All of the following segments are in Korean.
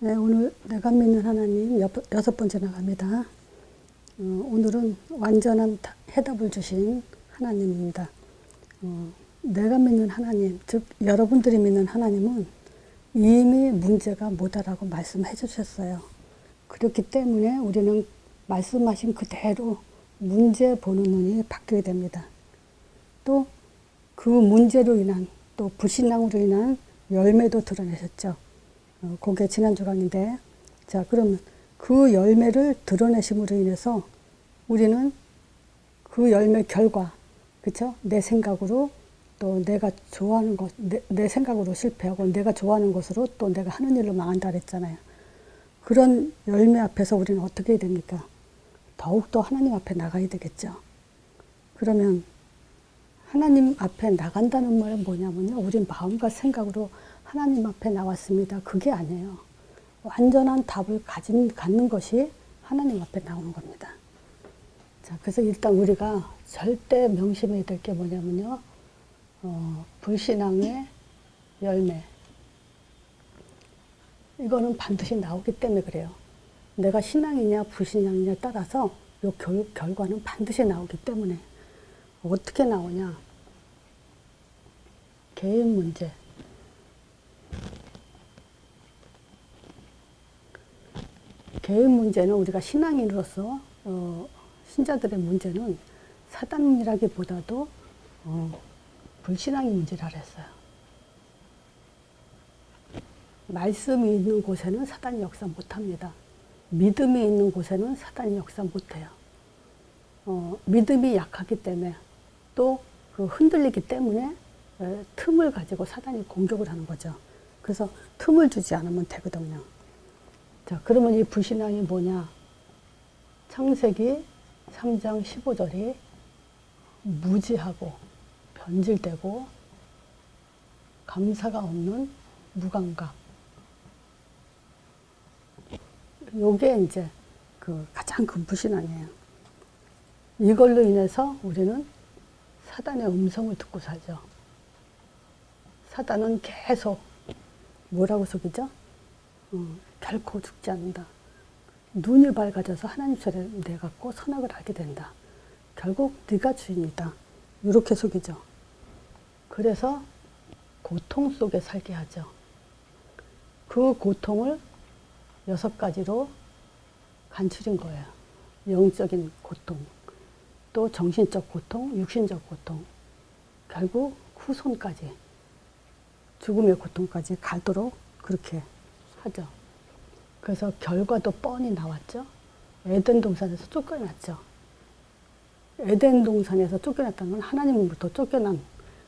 네, 오늘 내가 믿는 하나님 여섯 번째 나갑니다. 오늘은 완전한 해답을 주신 하나님입니다. 내가 믿는 하나님, 즉 여러분들이 믿는 하나님은 이미 문제가 뭐다라고 말씀해 주셨어요. 그렇기 때문에 우리는 말씀하신 그대로 문제 보는 눈이 바뀌게 됩니다. 또 그 문제로 인한 또 불신앙으로 인한 열매도 드러내셨죠. 그게 지난주 강의인데, 자, 그러면 그 열매를 드러내심으로 인해서 우리는 그 열매 결과, 그쵸? 내 생각으로 또 내가 좋아하는 것, 내 생각으로 실패하고 내가 좋아하는 것으로 또 내가 하는 일로 망한다 그랬잖아요. 그런 열매 앞에서 우리는 어떻게 해야 됩니까? 더욱더 하나님 앞에 나가야 되겠죠. 그러면 하나님 앞에 나간다는 말은 뭐냐면요. 우리 마음과 생각으로 하나님 앞에 나왔습니다. 그게 아니에요. 완전한 답을 갖는 것이 하나님 앞에 나오는 겁니다. 자, 그래서 일단 우리가 절대 명심해야 될 게 뭐냐면요. 불신앙의 열매. 이거는 반드시 나오기 때문에 그래요. 내가 신앙이냐 불신앙이냐 따라서 이 결과는 반드시 나오기 때문에 어떻게 나오냐. 개인 문제. 개인 문제는 우리가 신앙인으로서 신자들의 문제는 사단이라기보다도 불신앙의 문제라 그랬어요. 말씀이 있는 곳에는 사단이 역사 못합니다. 믿음이 있는 곳에는 사단이 역사 못해요. 믿음이 약하기 때문에 또 그 흔들리기 때문에 틈을 가지고 사단이 공격을 하는 거죠. 그래서 틈을 주지 않으면 되거든요. 자, 그러면 이 불신앙이 뭐냐? 창세기 3장 15절이 무지하고 변질되고 감사가 없는 무감각. 요게 이제 그 가장 큰 불신앙이에요. 이걸로 인해서 우리는 사단의 음성을 듣고 살죠. 사단은 계속 뭐라고 속이죠? 결코 죽지 않는다. 눈이 밝아져서 하나님 소리를 내갖고 선악을 알게 된다. 결국 네가 주인이다. 이렇게 속이죠. 그래서 고통 속에 살게 하죠. 그 고통을 6가지로 간추린 거예요. 영적인 고통, 또 정신적 고통, 육신적 고통, 결국 후손까지 죽음의 고통까지 가도록 그렇게 하죠. 그래서 결과도 뻔히 나왔죠. 에덴 동산에서 쫓겨났죠. 에덴 동산에서 쫓겨났다는 건 하나님으로부터 쫓겨난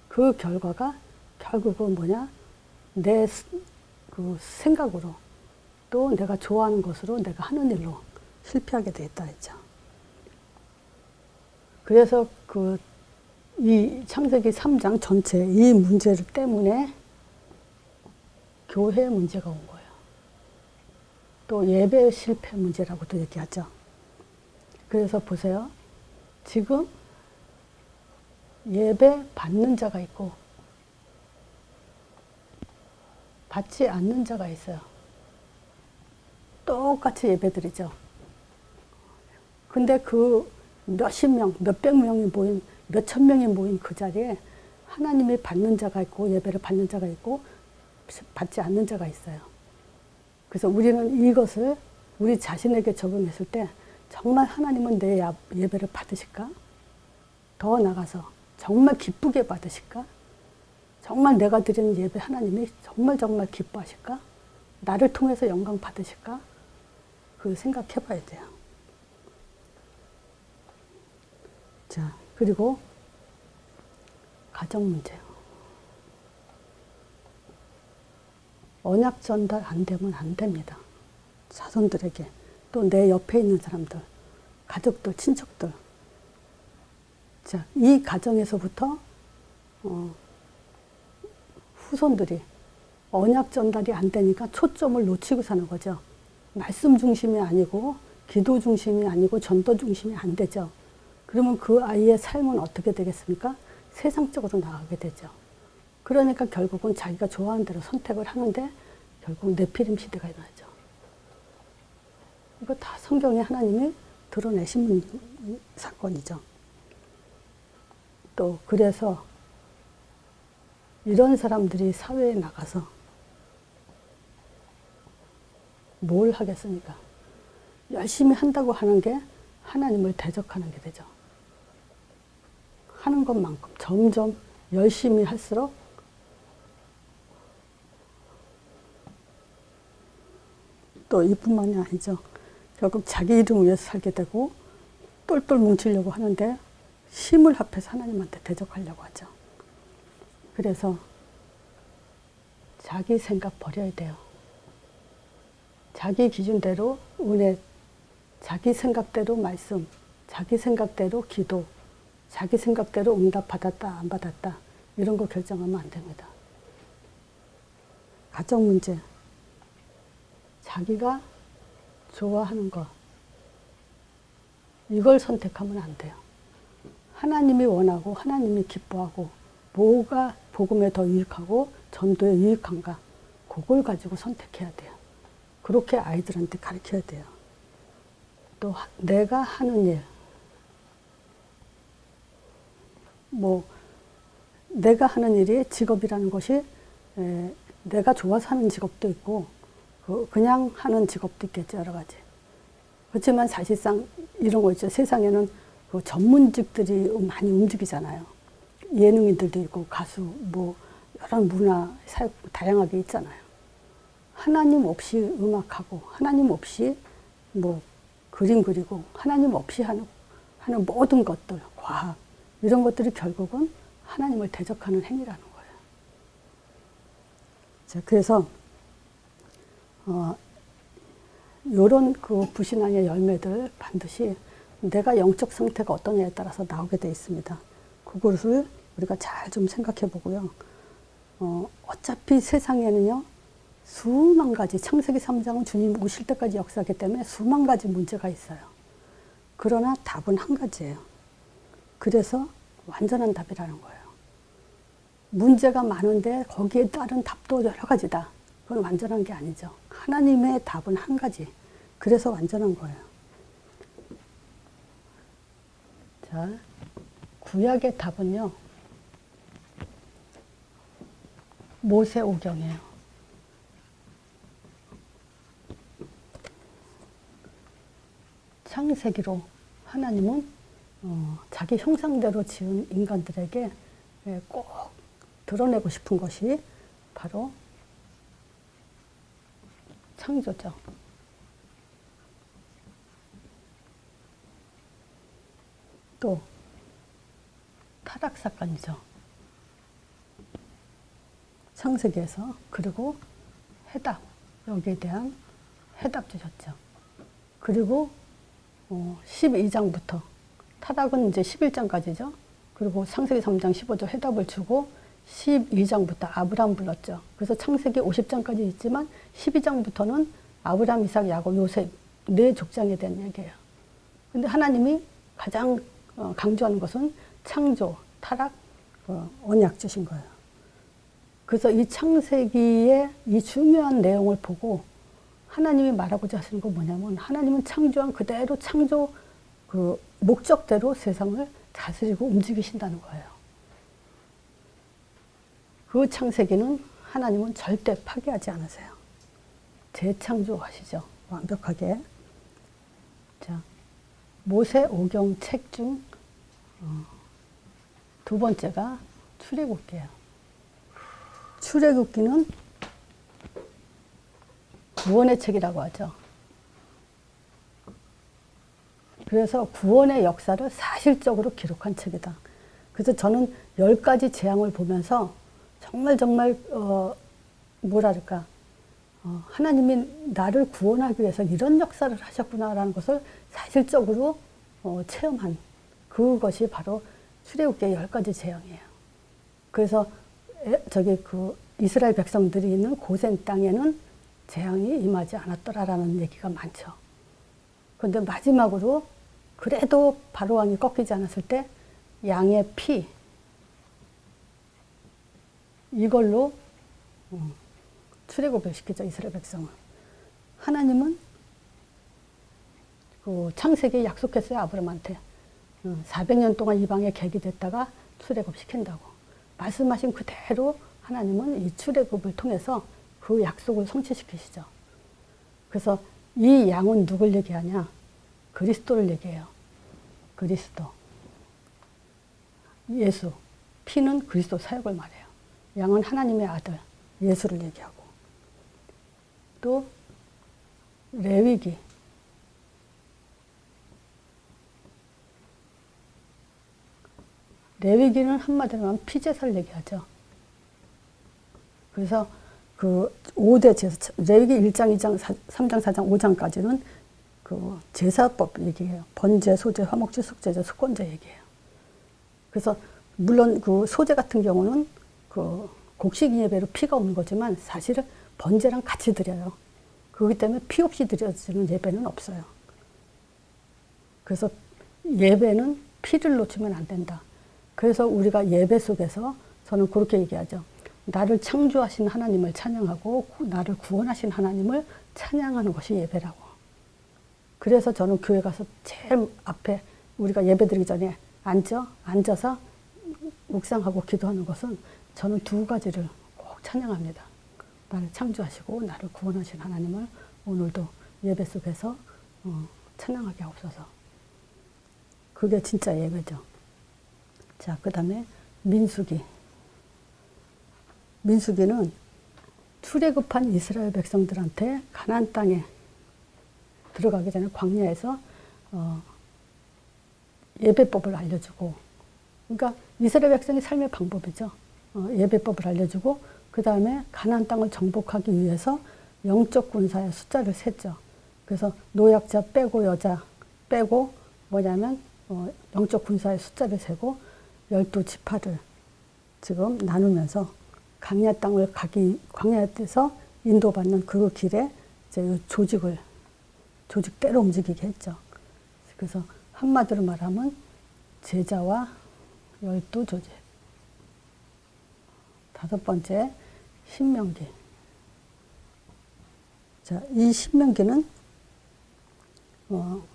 그 결과가 결국은 뭐냐? 내 그 생각으로 또 내가 좋아하는 것으로 내가 하는 일로 실패하게 되었다 했죠. 그래서 이 창세기 3장 전체 이 문제를 때문에 교회 문제가 온 거예요. 또 예배 실패 문제라고도 얘기하죠. 그래서 보세요. 지금 예배 받는 자가 있고 받지 않는 자가 있어요. 똑같이 예배드리죠. 근데 그 몇십 명, 몇백 명이 모인, 몇천 명이 모인 그 자리에 하나님이 받는 자가 있고 예배를 받는 자가 있고 받지 않는 자가 있어요. 그래서 우리는 이것을 우리 자신에게 적용했을 때 정말 하나님은 내 예배를 받으실까? 더 나가서 정말 기쁘게 받으실까? 정말 내가 드리는 예배 하나님이 정말 기뻐하실까? 나를 통해서 영광 받으실까? 그 생각해 봐야 돼요. 자, 그리고 가정 문제요. 언약 전달 안 되면 안 됩니다. 자손들에게, 또 내 옆에 있는 사람들, 가족들, 친척들. 자, 이 가정에서부터 후손들이 언약 전달이 안 되니까 초점을 놓치고 사는 거죠. 말씀 중심이 아니고 기도 중심이 아니고 전도 중심이 안 되죠. 그러면 그 아이의 삶은 어떻게 되겠습니까? 세상적으로 나가게 되죠. 그러니까 결국은 자기가 좋아하는 대로 선택을 하는데 결국 네피림 시대가 일어나죠. 이거 다 성경에 하나님이 드러내신 사건이죠. 또 그래서 이런 사람들이 사회에 나가서 뭘 하겠습니까? 열심히 한다고 하는 게 하나님을 대적하는 게 되죠. 하는 것만큼 점점 열심히 할수록 또 이뿐만이 아니죠. 결국 자기 이름을 위해서 살게 되고 똘똘 뭉치려고 하는데 힘을 합해서 하나님한테 대적하려고 하죠. 그래서 자기 생각 버려야 돼요. 자기 기준대로 은혜, 자기 생각대로 말씀, 자기 생각대로 기도, 자기 생각대로 응답 받았다 안 받았다 이런 거 결정하면 안 됩니다. 가정 문제, 자기가 좋아하는 것 이걸 선택하면 안 돼요. 하나님이 원하고 하나님이 기뻐하고 뭐가 복음에 더 유익하고 전도에 유익한가 그걸 가지고 선택해야 돼요. 그렇게 아이들한테 가르쳐야 돼요. 또 내가 하는 일, 내가 하는 일이 직업이라는 것이 내가 좋아서 하는 직업도 있고 그냥 하는 직업도 있겠죠. 여러 가지. 그렇지만 사실상 이런 거 있죠. 세상에는 그 전문직들이 많이 움직이잖아요. 예능인들도 있고 가수, 여러 문화, 사역 다양하게 있잖아요. 하나님 없이 음악하고 하나님 없이 그림 그리고 하나님 없이 하는 모든 것들, 과학 이런 것들이 결국은 하나님을 대적하는 행위라는 거예요. 자, 그래서 요런 그 불신앙의 열매들 반드시 내가 영적 상태가 어떠냐에 따라서 나오게 돼 있습니다. 그것을 우리가 잘 좀 생각해 보고요. 어차피 세상에는요, 수만 가지, 창세기 3장은 주님 오실 때까지 역사하기 때문에 수만 가지 문제가 있어요. 그러나 답은 한 가지예요. 그래서 완전한 답이라는 거예요. 문제가 많은데 거기에 따른 답도 여러 가지다. 그건 완전한 게 아니죠. 하나님의 답은 한 가지. 그래서 완전한 거예요. 자, 구약의 답은요, 모세오경이에요. 창세기로 하나님은 자기 형상대로 지은 인간들에게 꼭 드러내고 싶은 것이 바로 창조죠. 또 타락 사건이죠. 창세기에서. 그리고 해답, 여기에 대한 해답 주셨죠. 그리고 12장부터 타락은 이제 11장까지죠. 그리고 창세기 3장 15절 해답을 주고 12장부터 아브라함 불렀죠. 그래서 창세기 50장까지 있지만 12장부터는 아브라함, 이삭, 야곱, 요셉 네 족장에 대한 얘기예요. 근데 하나님이 가장 강조하는 것은 창조, 타락, 언약 주신 거예요. 그래서 이 창세기의 이 중요한 내용을 보고 하나님이 말하고자 하시는 건 뭐냐면 하나님은 창조한 그대로 창조 그 목적대로 세상을 다스리고 움직이신다는 거예요. 그 창세기는 하나님은 절대 파괴하지 않으세요. 재창조하시죠. 완벽하게. 자, 모세오경 책 중 두 번째가 출애굽기예요. 출애굽기는 구원의 책이라고 하죠. 그래서 구원의 역사를 사실적으로 기록한 책이다. 그래서 저는 10가지 재앙을 보면서 정말 뭐랄까 하나님이 나를 구원하기 위해서 이런 역사를 하셨구나라는 것을 사실적으로 체험한 그것이 바로 출애굽기의 10가지 재앙이에요. 그래서 이스라엘 백성들이 있는 고센 땅에는 재앙이 임하지 않았더라라는 얘기가 많죠. 그런데 마지막으로 그래도 바로 왕이 꺾이지 않았을 때 양의 피 이걸로 출애굽을 시키죠. 이스라엘 백성은. 하나님은 그 창세기에 약속했어요. 아브라함한테. 400년 동안 이방에 객이 됐다가 출애굽 시킨다고. 말씀하신 그대로 하나님은 이 출애굽을 통해서 그 약속을 성취시키시죠. 그래서 이 양은 누굴 얘기하냐? 그리스도를 얘기해요. 그리스도. 예수. 피는 그리스도 사역을 말해요. 양은 하나님의 아들, 예수를 얘기하고. 또 레위기. 레위기는 한마디로 하면 피제사를 얘기하죠. 그래서 그 5대 제사, 레위기 1장, 2장, 3장, 4장, 5장까지는 그 제사법 얘기해요. 번제, 소제, 화목제, 속제제, 속건제 얘기해요. 그래서 물론 그 소제 같은 경우는 그 곡식 예배로 피가 없는 거지만 사실은 번제랑 같이 드려요. 그렇기 때문에 피 없이 드려지는 예배는 없어요. 그래서 예배는 피를 놓치면 안 된다. 그래서 우리가 예배 속에서 저는 그렇게 얘기하죠. 나를 창조하신 하나님을 찬양하고 나를 구원하신 하나님을 찬양하는 것이 예배라고. 그래서 저는 교회 가서 제일 앞에 우리가 예배 드리기 전에 앉아서 묵상하고 기도하는 것은 저는 두 가지를 꼭 찬양합니다. 나를 창조하시고 나를 구원하신 하나님을 오늘도 예배 속에서 찬양하게 하옵소서. 그게 진짜 예배죠. 자, 그 다음에 민수기. 민수기는 출애굽한 이스라엘 백성들한테 가나안 땅에 들어가기 전에 광야에서 예배법을 알려주고, 그러니까 이스라엘 백성의 삶의 방법이죠. 예배법을 알려주고 그 다음에 가나안 땅을 정복하기 위해서 영적 군사의 숫자를 셌죠. 그래서 노약자 빼고 여자 빼고 뭐냐면 영적 군사의 숫자를 세고 12지파를 지금 나누면서 광야 땅을 광야에서 인도받는 그 길에 이제 조직대로 움직이게 했죠. 그래서 한마디로 말하면 제자와 12조직. 5번째, 신명기. 자, 이 신명기는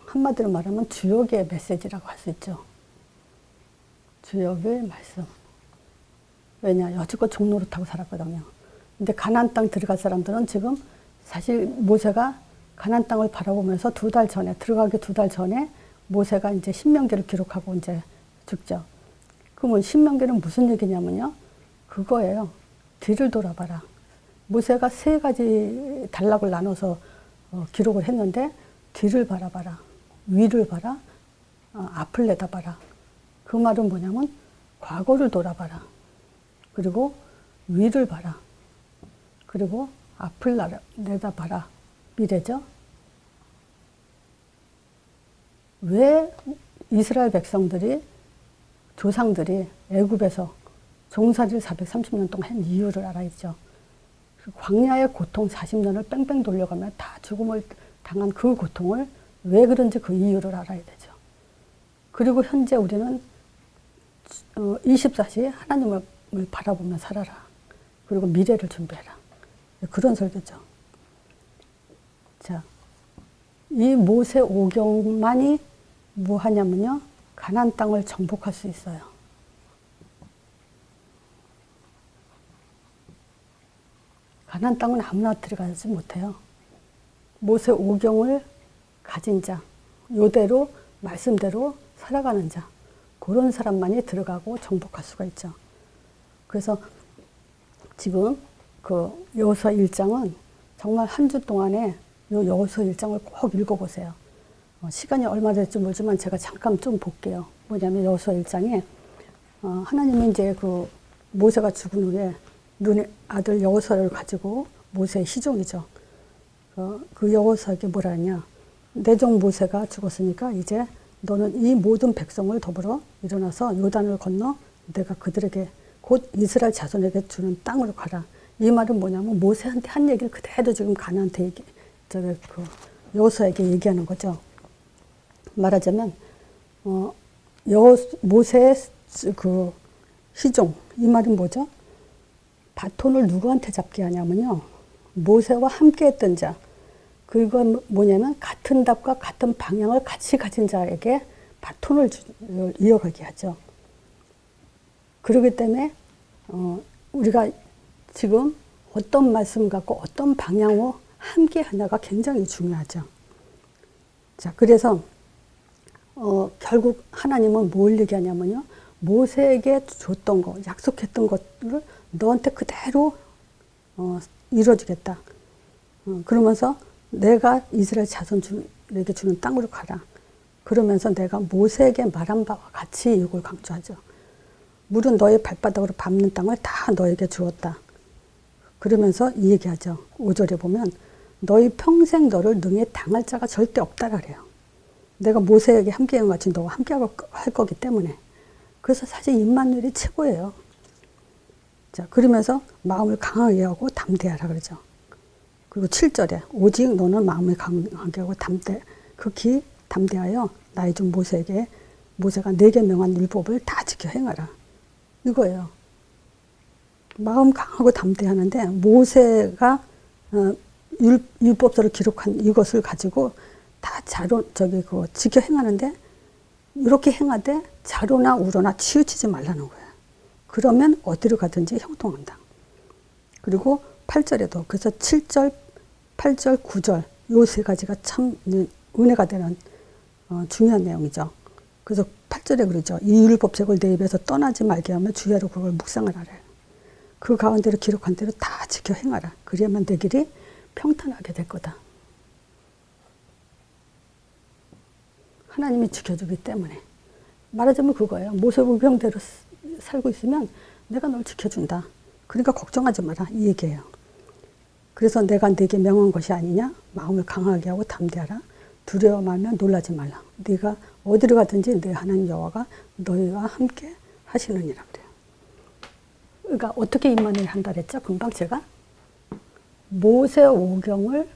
한마디로 말하면 주역의 메시지라고 할 수 있죠. 주역의 말씀. 왜냐, 여지껏 종노릇하고 살았거든요. 근데 가나안 땅 들어갈 사람들은 지금 사실 모세가 가나안 땅을 바라보면서 들어가기 2달 전에 모세가 이제 신명기를 기록하고 이제 죽죠. 그러면 신명기는 무슨 얘기냐면요. 그거예요. 뒤를 돌아봐라. 모세가 3가지 단락을 나눠서 기록을 했는데 뒤를 바라봐라. 위를 봐라. 앞을 내다봐라. 그 말은 뭐냐면 과거를 돌아봐라. 그리고 위를 봐라. 그리고 앞을 내다봐라. 미래죠. 왜 이스라엘 백성들이 조상들이 애굽에서 종살이를 430년 동안 한 이유를 알아야죠. 광야의 고통 40년을 뺑뺑 돌려가며 다 죽음을 당한 그 고통을 왜 그런지 그 이유를 알아야 되죠. 그리고 현재 우리는 24시 하나님을 바라보며 살아라. 그리고 미래를 준비해라. 그런 설교죠. 자, 이 모세 오경만이 뭐 하냐면요. 가나안 땅을 정복할 수 있어요. 가나안 땅은 아무나 들어가지 못해요. 모세 오경을 가진 자, 요대로 말씀대로 살아가는 자, 그런 사람만이 들어가고 정복할 수가 있죠. 그래서 지금 그 여호수아 1장은 정말 한 주 동안에 요 여호수아 1장을 꼭 읽어보세요. 시간이 얼마 될지 모르지만 제가 잠깐 좀 볼게요. 뭐냐면 여호수아 1장에 하나님이 이제 그 모세가 죽은 후에 눈의 아들 여호수아를 가지고 모세의 시종이죠. 그 여호수아에게 뭐라 하냐. 내 종 모세가 죽었으니까 이제 너는 이 모든 백성을 더불어 일어나서 요단을 건너 내가 그들에게 곧 이스라엘 자손에게 주는 땅으로 가라. 이 말은 뭐냐면 모세한테 한 얘기를 그대로 지금 가나안한테 여호수아에게 얘기하는 거죠. 말하자면 모세의 그 시종, 이 말은 뭐죠? 바톤을 누구한테 잡게 하냐면요. 모세와 함께 했던 자, 그건 뭐냐면 같은 답과 같은 방향을 같이 가진 자에게 바톤을 이어가게 하죠. 그렇기 때문에 우리가 지금 어떤 말씀 갖고 어떤 방향으로 함께 하냐가 굉장히 중요하죠. 자, 그래서 결국 하나님은 뭘 얘기하냐면요. 모세에게 줬던 거, 약속했던 것을 너한테 그대로 이루어주겠다. 그러면서 내가 이스라엘 자손에게 주는 땅으로 가라. 그러면서 내가 모세에게 말한 바와 같이 이걸 강조하죠. 물은 너의 발바닥으로 밟는 땅을 다 너에게 주었다. 그러면서 이 얘기하죠. 5절에 보면 너희 평생 너를 능히 당할 자가 절대 없다라 그래요. 내가 모세에게 함께한 것 같이 너와 함께 할 거기 때문에. 그래서 사실 임마누엘이 최고예요. 자, 그러면서 마음을 강하게 하고 담대하라 그러죠. 그리고 7절에 오직 너는 마음을 강하게 하고 극히 담대하여 나의 종 모세가 내게 명한 율법을 다 지켜 행하라. 이거예요. 마음 강하고 담대하는데 모세가 율법서를 기록한 이것을 가지고 다 지켜 행하는데 이렇게 행하되 자로나 우로나 치우치지 말라는 거예요. 그러면 어디로 가든지 형통한다. 그리고 8절에도 그래서 7절, 8절, 9절 요 세 가지가 참 은혜가 되는 중요한 내용이죠. 그래서 8절에 그러죠. 이 율법책을 내 입에서 떠나지 말게 하며 주야로 그걸 묵상을 하래. 그 가운데로 기록한 대로 다 지켜 행하라. 그래야만 내 길이 평탄하게 될 거다. 하나님이 지켜주기 때문에. 말하자면 그거예요. 모세오경대로 살고 있으면 내가 널 지켜준다. 그러니까 걱정하지 마라. 이 얘기예요. 그래서 내가 네게 명한 것이 아니냐. 마음을 강하게 하고 담대하라. 두려워 말면 놀라지 말라. 네가 어디로 가든지 내 하나님 여호와가 너희와 함께 하시느니라 그래요. 그러니까 어떻게 임마누엘 한다 그랬죠? 금방 제가 모세오경을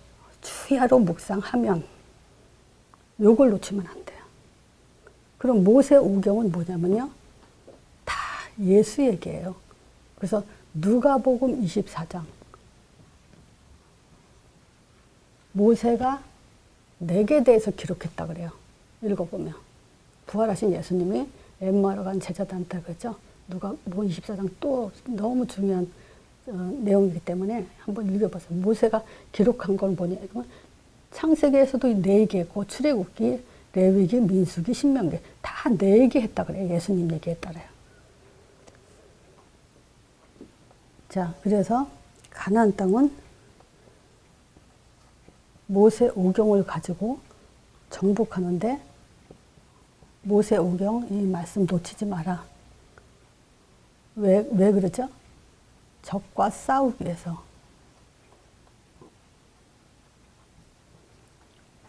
주야로 묵상하면 요걸 놓치면 안 돼요. 그럼 모세오경은 뭐냐면요. 다 예수 얘기예요. 그래서 누가복음 24장 모세가 내게 대해서 기록했다 그래요. 읽어보면 부활하신 예수님이 엠마오로 간 제자들한테 그랬죠. 누가복음 24장 또 너무 중요한 내용이기 때문에 한번 읽어보세요. 모세가 기록한 건 뭐냐면 창세기에서도 4개고 출애굽기, 레위기, 민수기, 신명기 다 4개 했다 그래요. 예수님 얘기에 따라요. 자, 그래서 가나안 땅은 모세오경을 가지고 정복하는데 모세오경 이 말씀 놓치지 마라. 왜 그러죠? 적과 싸우기 위해서.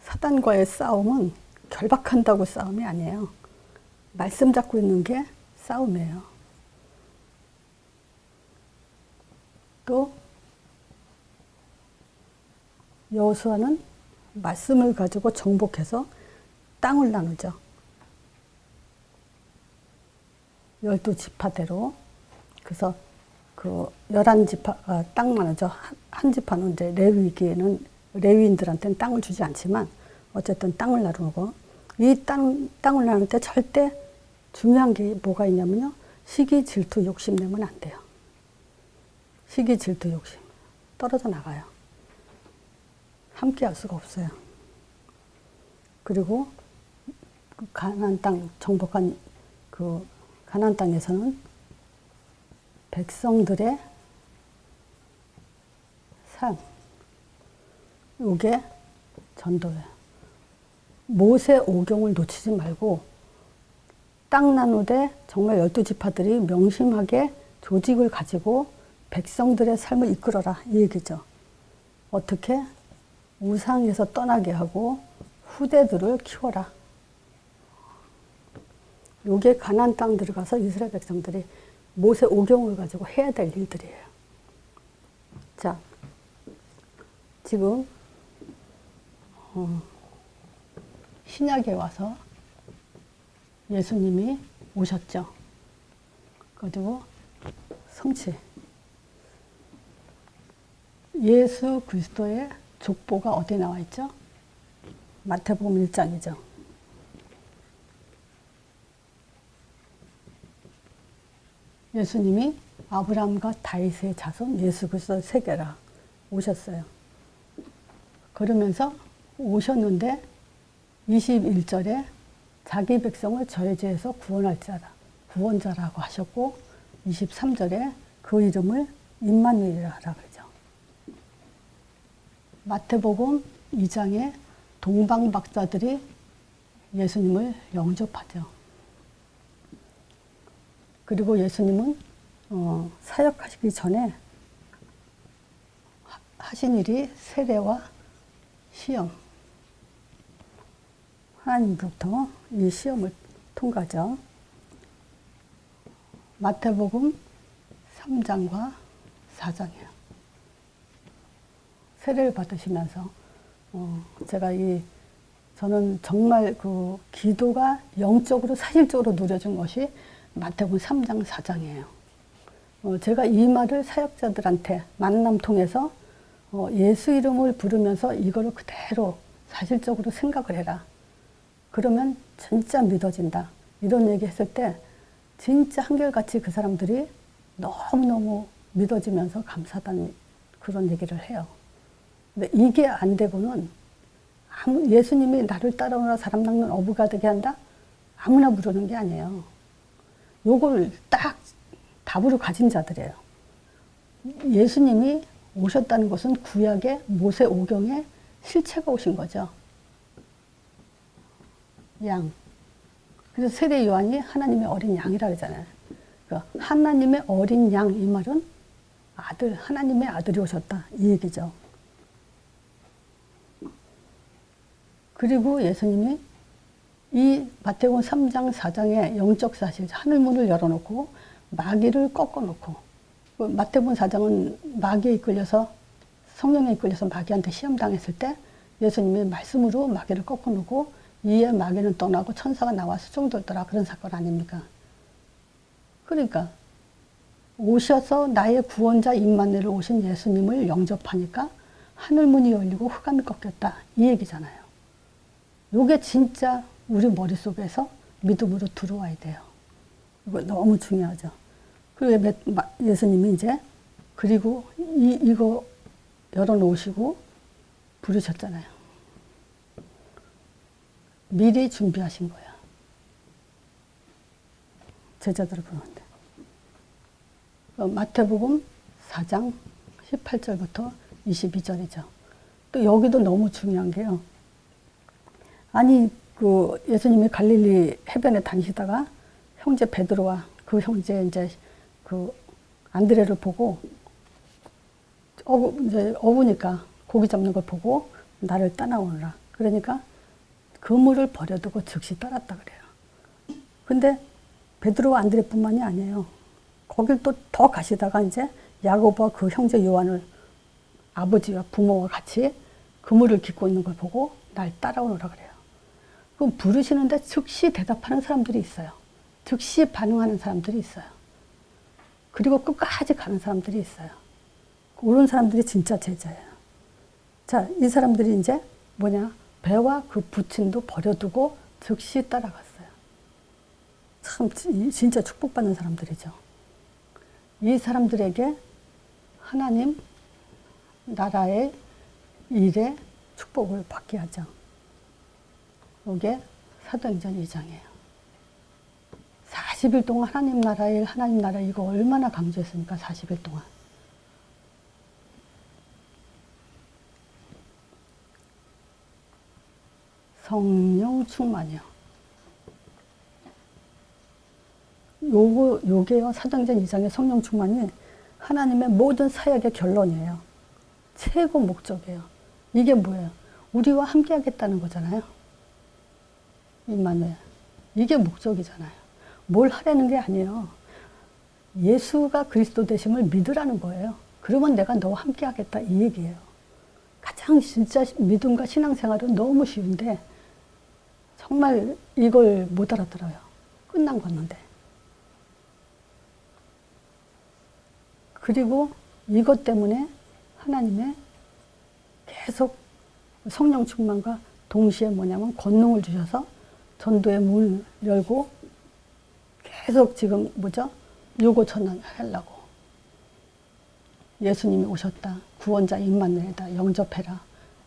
사단과의 싸움은 결박한다고 싸움이 아니에요. 말씀 잡고 있는 게 싸움이에요. 또 여호수아는 말씀을 가지고 정복해서 땅을 나누죠. 12지파대로. 그래서 그 11지파가 땅 나누죠. 한 지파는 이제 레위기에는 레위인들한테는 땅을 주지 않지만 어쨌든 땅을 나누고 이 땅을 나눌 때 절대 중요한 게 뭐가 있냐면요. 시기, 질투, 욕심 내면 안 돼요. 시기, 질투, 욕심. 떨어져 나가요. 함께 할 수가 없어요. 그리고 가나안 땅 정복한 그 가나안 땅에서는 백성들의 삶, 이게 전도예요. 모세오경을 놓치지 말고 땅 나누되 정말 12지파들이 명심하게 조직을 가지고 백성들의 삶을 이끌어라 이 얘기죠. 어떻게? 우상에서 떠나게 하고 후대들을 키워라. 요게 가나안 땅 들어가서 이스라엘 백성들이 모세오경을 가지고 해야 될 일들이에요. 자, 지금 신약에 와서 예수님이 오셨죠. 그리고 성취. 예수 그리스도의 족보가 어디에 나와 있죠? 마태복음 1장이죠. 예수님이 아브라함과 다윗의 자손 예수 그리스도 세계라 오셨어요. 그러면서 오셨는데 21절에 자기 백성을 저의 죄에서 구원할 자라, 구원자라고 하셨고 23절에 그 이름을 임마누엘이라 그러죠. 마태복음 2장에 동방박사들이 예수님을 영접하죠. 그리고 예수님은 사역하시기 전에 하신 일이 세례와 시험, 하나님으로부터 이 시험을 통과하죠. 마태복음 3장과 4장이에요. 세례를 받으시면서 저는 정말 그 기도가 영적으로 사실적으로 누려진 것이 마태복음 3장 4장이에요. 제가 이 말을 사역자들한테 만남 통해서 예수 이름을 부르면서 이거를 그대로 사실적으로 생각을 해라. 그러면 진짜 믿어진다. 이런 얘기 했을 때 진짜 한결같이 그 사람들이 너무너무 믿어지면서 감사하다는 그런 얘기를 해요. 근데 이게 안 되고는 예수님이 나를 따라오라 사람 낚는 어부가 되게 한다? 아무나 부르는 게 아니에요. 요걸 딱 답으로 가진 자들이에요. 예수님이 오셨다는 것은 구약의 모세 오경의 실체가 오신 거죠. 양. 그래서 세례 요한이 하나님의 어린 양이라 그러잖아요. 그러니까 하나님의 어린 양 이 말은 아들, 하나님의 아들이 오셨다 이 얘기죠. 그리고 예수님이 이 마태복음 3장 4장의 영적 사실 하늘문을 열어놓고 마귀를 꺾어놓고 마태복음 4장은 마귀에 이끌려서 성령에 이끌려서 마귀한테 시험당했을 때 예수님이 말씀으로 마귀를 꺾어놓고 이에 마귀는 떠나고 천사가 나와 수종들더라 그런 사건 아닙니까? 그러니까 오셔서 나의 구원자 임마누엘을 오신 예수님을 영접하니까 하늘문이 열리고 흑암이 꺾였다 이 얘기잖아요. 요게 진짜 우리 머릿속에서 믿음으로 들어와야 돼요. 이거 너무 중요하죠. 그리고 예수님이 이제 그리고 이거 열어놓으시고 부르셨잖아요. 미리 준비하신 거야. 제자들을 부르는데. 마태복음 4장 18절부터 22절이죠. 또 여기도 너무 중요한 게요. 아니 그 예수님이 갈릴리 해변에 다니시다가 형제 베드로와 그 형제 이제 그 안드레를 보고 이제 어부니까 고기 잡는 걸 보고 나를 따라오느라. 그러니까 그물을 버려두고 즉시 따랐다 그래요. 근데 베드로와 안드레뿐만이 아니에요. 거길 또 더 가시다가 이제 야고보와 그 형제 요한을 아버지와 부모와 같이 그물을 깃고 있는 걸 보고 날 따라오느라 그래요. 그럼 부르시는데 즉시 대답하는 사람들이 있어요. 즉시 반응하는 사람들이 있어요. 그리고 끝까지 가는 사람들이 있어요. 그런 사람들이 진짜 제자예요. 자, 이 사람들이 이제 배와 그 부친도 버려두고 즉시 따라갔어요. 참 진짜 축복받는 사람들이죠. 이 사람들에게 하나님 나라의 일에 축복을 받게 하죠. 이게 사도행전 2장이에요. 40일 동안 하나님 나라의 일, 하나님 나라 이거 얼마나 강조했습니까? 40일 동안. 성령 충만이요. 요게요, 사도행전 2장의 성령 충만이 하나님의 모든 사역의 결론이에요. 최고 목적이에요. 이게 뭐예요? 우리와 함께 하겠다는 거잖아요. 임마누엘. 이게 목적이잖아요. 뭘 하라는 게 아니에요. 예수가 그리스도 되심을 믿으라는 거예요. 그러면 내가 너와 함께 하겠다 이 얘기예요. 가장 진짜 믿음과 신앙생활은 너무 쉬운데 정말 이걸 못 알아들어요. 끝난 건데. 그리고 이것 때문에 하나님의 계속 성령 충만과 동시에 뭐냐면 권능을 주셔서 전도의 문을 열고 계속 지금 뭐죠? 요거천원 하려고. 예수님이 오셨다. 구원자 임마누엘이다. 영접해라.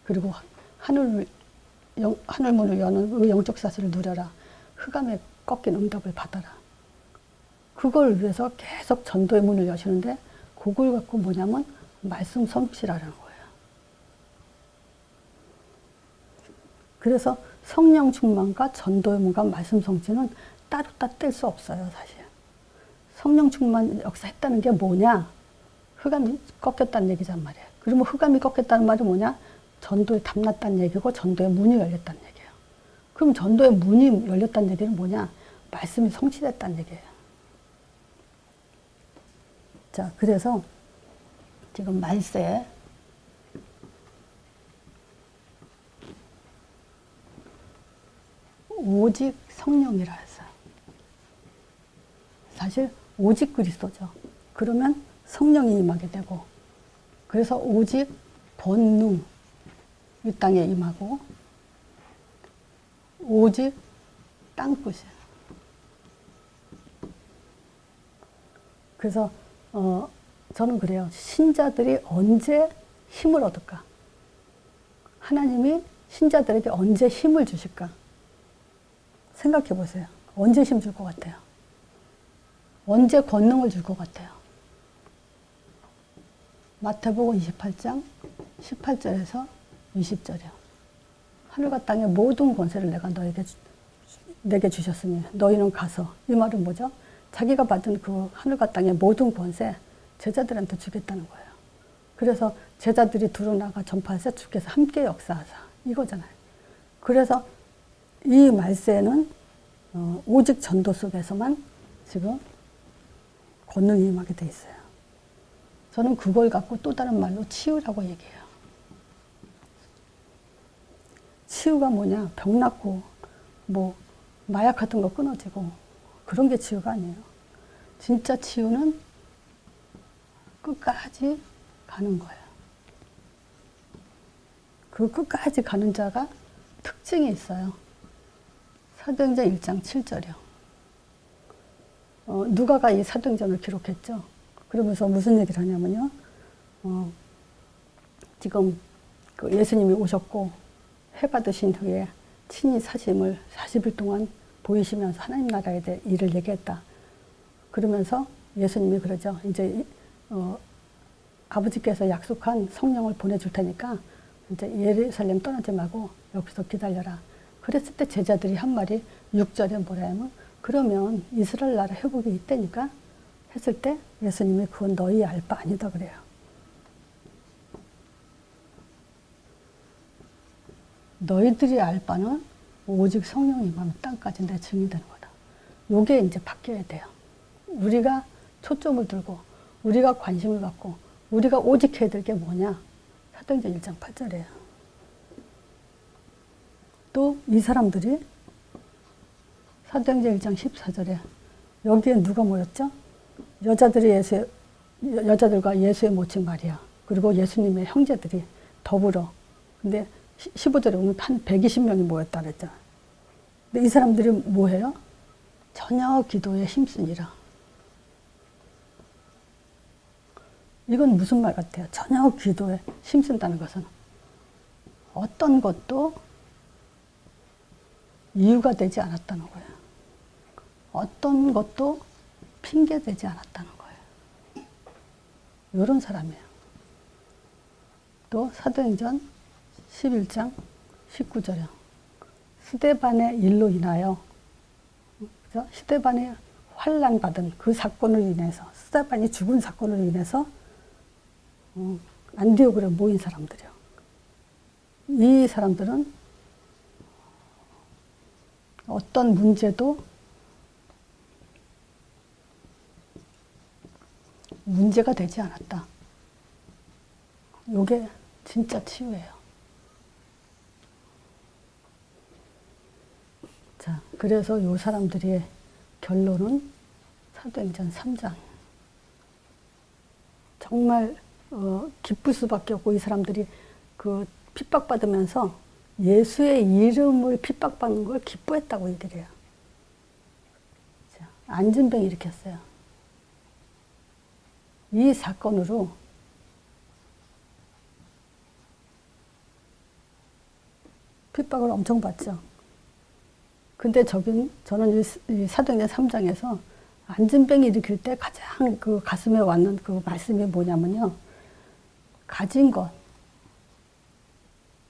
그리고 하늘문을 여는 그 영적 사실을 누려라. 흑암에 꺾인 응답을 받아라. 그걸 위해서 계속 전도의 문을 여시는데 그걸 갖고 뭐냐면 말씀 성취라는 거예요. 그래서 성령 충만과 전도의 문과 말씀 성취는 따로 뗄 수 없어요, 사실. 성령 충만 역사했다는 게 뭐냐? 흑암이 꺾였다는 얘기란 말이에요. 그러면 흑암이 꺾였다는 말이 뭐냐? 전도에 담났다는 얘기고 전도의 문이 열렸다는 얘기예요. 그럼 전도의 문이 열렸다는 얘기는 뭐냐? 말씀이 성취됐다는 얘기예요. 자, 그래서 지금 말세에 오직 성령이라 했어요. 사실 오직 그리스도죠. 그러면 성령이 임하게 되고, 그래서 오직 권능 이 땅에 임하고, 오직 땅끝이에요. 그래서 저는 그래요. 신자들이 언제 힘을 얻을까? 하나님이 신자들에게 언제 힘을 주실까? 생각해 보세요. 언제 힘 줄 것 같아요? 언제 권능을 줄 것 같아요? 마태복음 28장 18절에서 20절이요. 하늘과 땅의 모든 권세를 내가 내게 주셨으니 너희는 가서, 이 말은 뭐죠? 자기가 받은 그 하늘과 땅의 모든 권세 제자들한테 주겠다는 거예요. 그래서 제자들이 두루나가 전파해서 주께서 함께 역사하사, 이거잖아요. 그래서 이 말세는 오직 전도 속에서만 지금 권능이 임하게 돼 있어요. 저는 그걸 갖고 또 다른 말로 치유라고 얘기해요. 치유가 뭐냐? 병 낫고 뭐 마약 같은 거 끊어지고 그런 게 치유가 아니에요. 진짜 치유는 끝까지 가는 거예요. 그 끝까지 가는 자가 특징이 있어요. 사도행전 1장 7절이요. 누가가 이 사도행전을 기록했죠. 그러면서 무슨 얘기를 하냐면요. 지금 그 예수님이 오셨고 해가 드신 후에 친히 사심을 40일 동안 보이시면서 하나님 나라에 대해 일을 얘기했다. 그러면서 예수님이 그러죠. 이제 아버지께서 약속한 성령을 보내줄 테니까 이제 예루살렘 떠나지 말고 여기서 기다려라. 그랬을 때 제자들이 한 말이 6절에 뭐라 하면, 그러면 이스라엘 나라 회복이 있다니까 했을 때 예수님이 그건 너희 알 바 아니다 그래요. 너희들이 알 바는 오직 성령이 임하면 땅까지 내 증인이 되는 거다. 요게 이제 바뀌어야 돼요. 우리가 초점을 들고 우리가 관심을 갖고 우리가 오직 해야 될 게 뭐냐? 사도행전 1장 8절이에요. 또 이 사람들이 사도행전 1장 14절에 여기에 누가 모였죠? 여자들과 예수의 모친 마리아, 그리고 예수님의 형제들이 더불어. 근데 15절에 보면 한 120명이 모였다 그랬죠. 근데 이 사람들이 뭐 해요? 저녁 기도에 힘쓰니라. 이건 무슨 말 같아요? 저녁 기도에 힘쓴다는 것은 어떤 것도 이유가 되지 않았다는 거예요. 어떤 것도 핑계되지 않았다는 거예요. 이런 사람이에요. 또 사도행전 11장 19절이요. 스데반의 일로 인하여, 그죠? 스데반의 환난받은 그 사건을 인해서, 스데반이 죽은 사건을 인해서 안디옥으로 모인 사람들이요. 이 사람들은 어떤 문제도 문제가 되지 않았다. 요게 진짜 치유예요. 자, 그래서 요 사람들의 결론은 사도행전 3장. 정말 기쁠 수밖에 없고, 이 사람들이 그 핍박받으면서 예수의 이름을 핍박받는 걸 기뻐했다고 얘기를 해요. 안진병 일으켰어요. 이 사건으로 핍박을 엄청 받죠. 근데 저는 이 사도행전 3장에서 안진병이 일으킬 때 가장 그 가슴에 왔는 그 말씀이 뭐냐면요. 가진 것,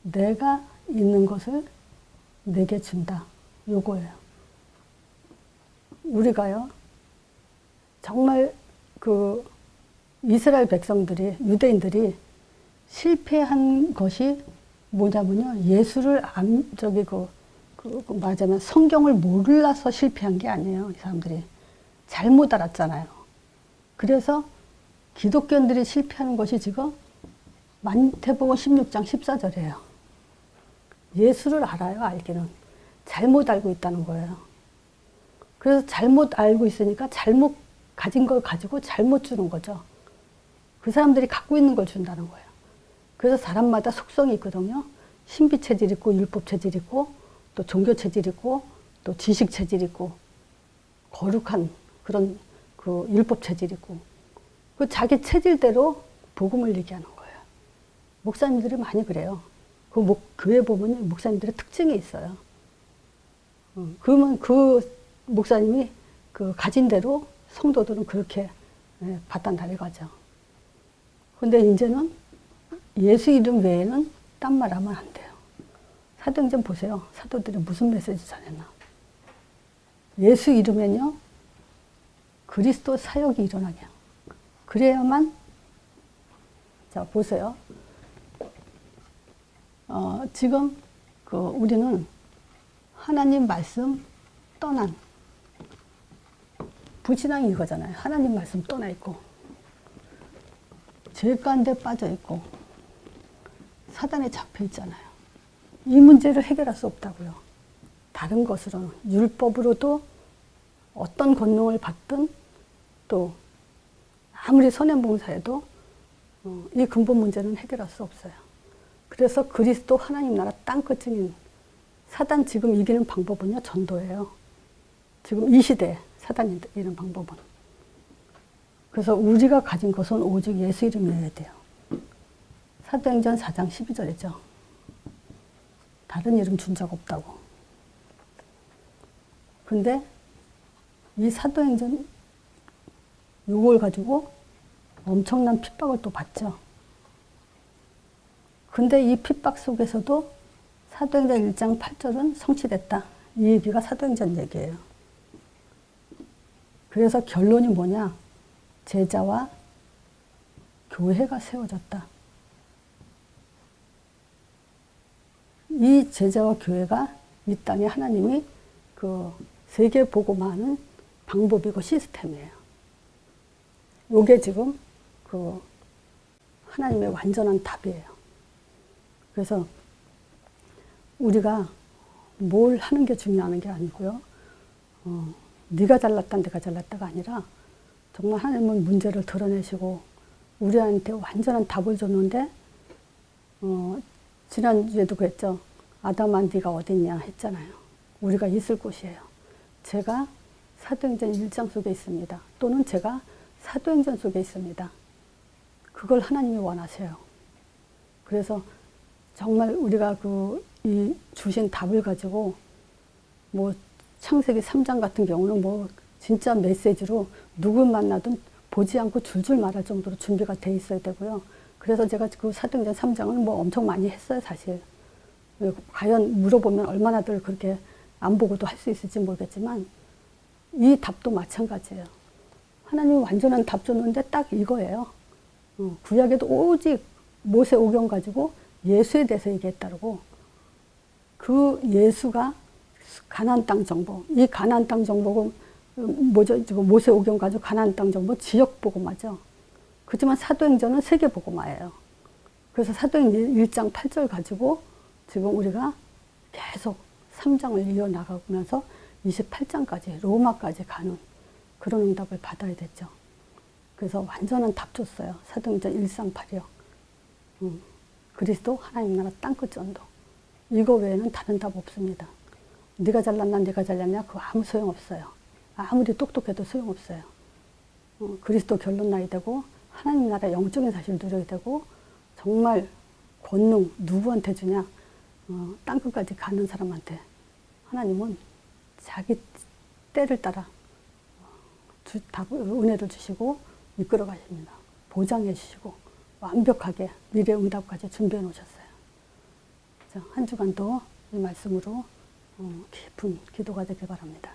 내가 있는 것을 내게 준다. 요거예요. 우리가요, 정말 그 이스라엘 백성들이, 유대인들이 실패한 것이 뭐냐면요. 예수를 말하자면 성경을 몰라서 실패한 게 아니에요. 이 사람들이. 잘못 알았잖아요. 그래서 기독교인들이 실패하는 것이 지금 마태복음 16장 14절이에요. 예수를 알아요, 알기는. 잘못 알고 있다는 거예요. 그래서 잘못 알고 있으니까 잘못 가진 걸 가지고 잘못 주는 거죠. 그 사람들이 갖고 있는 걸 준다는 거예요. 그래서 사람마다 속성이 있거든요. 신비 체질 있고, 율법 체질 있고, 또 종교 체질 있고, 또 지식 체질 있고, 거룩한 그런 그 율법 체질 있고, 그 자기 체질대로 복음을 얘기하는 거예요. 목사님들이 많이 그래요. 그 교회 보면 목사님들의 특징이 있어요. 그러면 그 목사님이 그 가진 대로 성도들은 그렇게 받아 나가죠. 근데 이제는 예수 이름 외에는 딴 말 하면 안 돼요. 사도행전 보세요. 사도들이 무슨 메시지 전했나. 예수 이름에는요, 그리스도 사역이 일어나게. 그래야만, 자, 보세요. 지금 우리는 하나님 말씀 떠난 불신앙이 이거잖아요. 하나님 말씀 떠나 있고, 죄 가운데 빠져 있고, 사단에 잡혀 있잖아요. 이 문제를 해결할 수 없다고요. 다른 것으로는, 율법으로도 어떤 권능을 받든, 또 아무리 선행봉사해도 이 근본 문제는 해결할 수 없어요. 그래서 그리스도 하나님 나라 땅끝인 사단 지금 이기는 방법은요, 전도예요. 지금 이 시대에 사단이 이기는 방법은. 그래서 우리가 가진 것은 오직 예수 이름이어야 돼요. 사도행전 4장 12절이죠. 다른 이름 준 적 없다고. 근데 이 사도행전 요걸 가지고 엄청난 핍박을 또 받죠. 근데 이 핍박 속에서도 사도행전 1장 8절은 성취됐다. 이 얘기가 사도행전 얘기예요. 그래서 결론이 뭐냐? 제자와 교회가 세워졌다. 이 제자와 교회가 이 땅에 하나님이 그 세계 복음하는 방법이고 시스템이에요. 요게 지금 그 하나님의 완전한 답이에요. 그래서 우리가 뭘 하는 게 중요한 게 아니고요. 네가 잘났다, 내가 잘났다가 아니라 정말 하나님은 문제를 드러내시고 우리한테 완전한 답을 줬는데 지난주에도 그랬죠. 아담아 네가 어딨냐 했잖아요. 우리가 있을 곳이에요. 제가 사도행전 1장 속에 있습니다. 또는 제가 사도행전 속에 있습니다. 그걸 하나님이 원하세요. 그래서 정말 우리가 이 주신 답을 가지고 뭐 창세기 3장 같은 경우는 뭐 진짜 메시지로 누굴 만나든 보지 않고 줄줄 말할 정도로 준비가 돼 있어야 되고요. 그래서 제가 그 사도행전 3장은 뭐 엄청 많이 했어요, 사실. 과연 물어보면 얼마나들 그렇게 안 보고도 할 수 있을지 모르겠지만 이 답도 마찬가지예요. 하나님이 완전한 답 줬는데 딱 이거예요. 구약에도 오직 모세 오경 가지고 예수에 대해서 얘기했다고. 그 예수가 가나안 땅 정복. 이 가나안 땅 정복은 뭐죠? 지금 모세 오경 가지고 가나안 땅 정복 지역 복음화죠. 그렇지만 사도행전은 세계 복음화예요. 그래서 사도행전 1장 8절 가지고 지금 우리가 계속 3장을 이어나가면서 28장까지 로마까지 가는 그런 응답을 받아야 됐죠. 그래서 완전한 답 줬어요. 사도행전 1상 8이요. 그리스도 하나님 나라 땅끝 전도. 이거 외에는 다른 답 없습니다. 네가 잘났나 네가 잘났냐 그거 아무 소용없어요. 아무리 똑똑해도 소용없어요. 그리스도 결론 나야 되고 하나님 나라 영적인 사실을 누려야 되고 정말 권능 누구한테 주냐? 땅끝까지 가는 사람한테 하나님은 자기 때를 따라 은혜를 주시고 이끌어 가십니다. 보장해 주시고 완벽하게 미래 응답까지 준비해 놓으셨어요. 한 주간도 이 말씀으로 깊은 기도가 되길 바랍니다.